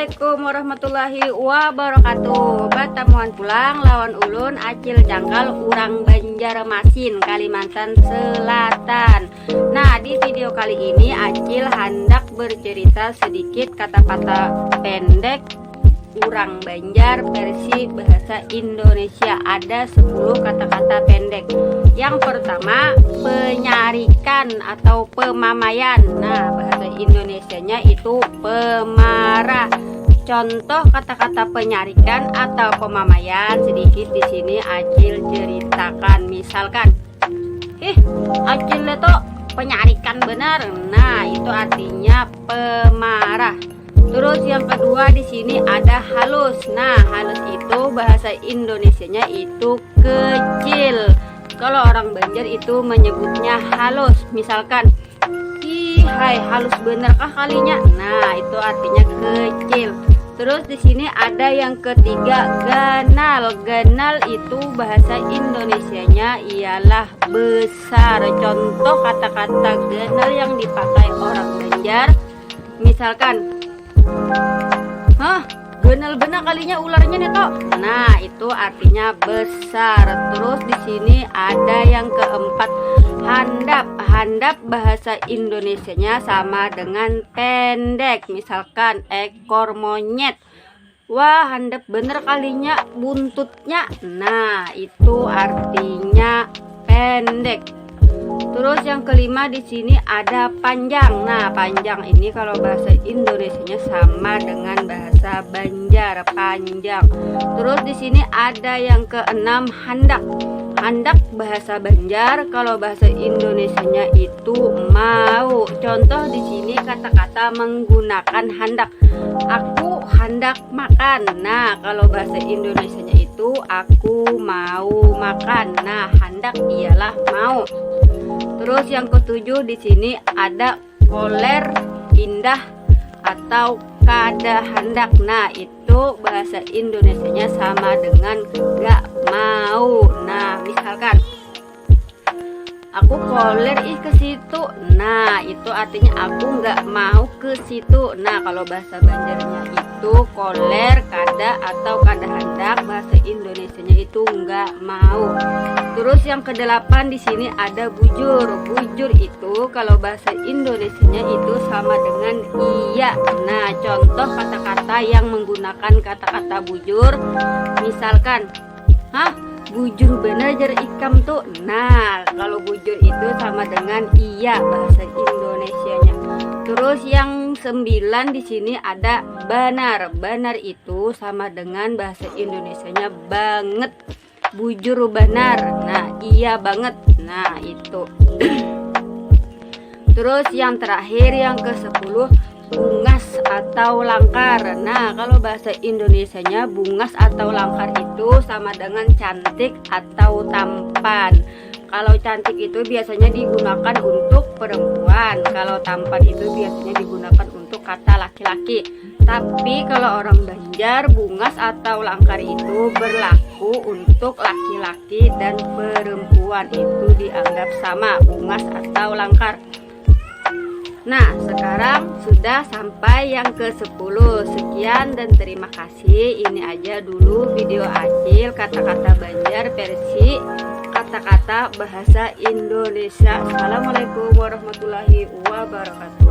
Assalamualaikum warahmatullahi wabarakatuh. Batamuan pulang lawan ulun acil jangkal urang Banjarmasin, Kalimantan Selatan. Nah, di video kali ini acil hendak bercerita sedikit kata-kata pendek urang Banjar versi bahasa Indonesia. Ada 10 kata-kata pendek. Yang pertama, penyarikan atau pemamaian. Nah, bahasa Indonesianya itu pemarah. Contoh kata-kata penyarikan atau pemamaian sedikit di sini acil ceritakan. Misalkan, acil itu penyarikan benar. Nah, itu artinya pemarah. Terus yang kedua di sini ada halus. Nah, halus itu bahasa Indonesianya itu kecil. Kalau orang Banjar itu menyebutnya halus. Misalkan, hai halus bener kah kalinya? Nah, itu artinya kecil. Terus di sini ada yang ketiga, ganal. Ganal itu bahasa Indonesianya ialah besar. Contoh kata-kata ganal yang dipakai orang Banjar. Misalkan, ganal bener kalinya ularnya nih toh. Nah, itu artinya besar. Terus di sini ada yang keempat, handap. Handap bahasa Indonesianya sama dengan pendek. Misalkan ekor monyet. Wah, handap bener kalinya buntutnya. Nah, itu artinya pendek. Terus yang kelima di sini ada panjang. Nah, panjang ini kalau bahasa Indonesianya sama dengan bahasa Banjar, panjang. Terus di sini ada yang keenam, handak. Handak bahasa Banjar, kalau bahasa Indonesianya itu mau. Contoh di sini kata-kata menggunakan handak. Aku hendak makan. Nah, kalau bahasa Indonesianya itu aku mau makan. Nah, hendak ialah mau. Terus yang ketujuh di sini ada koler, indah atau kada hendak. Nah, itu bahasa Indonesianya sama dengan gak mau. Nah, misalkan aku koler ke situ. Nah, itu artinya aku nggak mau ke situ. Nah, kalau bahasa Banjarnya itu koler, kada atau kada hendak, bahasa Indonesianya itu nggak mau. Terus yang kedelapan di sini ada bujur. Bujur itu kalau bahasa Indonesianya itu sama dengan iya. Nah, contoh kata-kata yang menggunakan kata-kata bujur. Misalkan, bujur bener jar ikam tuh. Nah, kalau bujur itu sama dengan iya bahasa Indonesianya. Terus yang 9 di sini ada banar. Banar itu sama dengan bahasa Indonesianya banget. Bujur banar. Nah, iya banget. Nah, itu. Terus yang terakhir yang ke-10, bungas atau langkar. Nah, kalau bahasa Indonesianya bungas atau langkar itu sama dengan cantik atau tampan. Kalau cantik itu biasanya digunakan untuk perempuan. Kalau tampan itu biasanya digunakan untuk kata laki-laki. Tapi kalau orang Banjar, bungas atau langkar itu berlaku untuk laki-laki dan perempuan. Itu dianggap sama, bungas atau langkar. Nah, sekarang sudah sampai yang ke-10. Sekian dan terima kasih. Ini aja dulu video acil kata-kata Banjar versi kata-kata bahasa Indonesia. Assalamualaikum warahmatullahi wabarakatuh.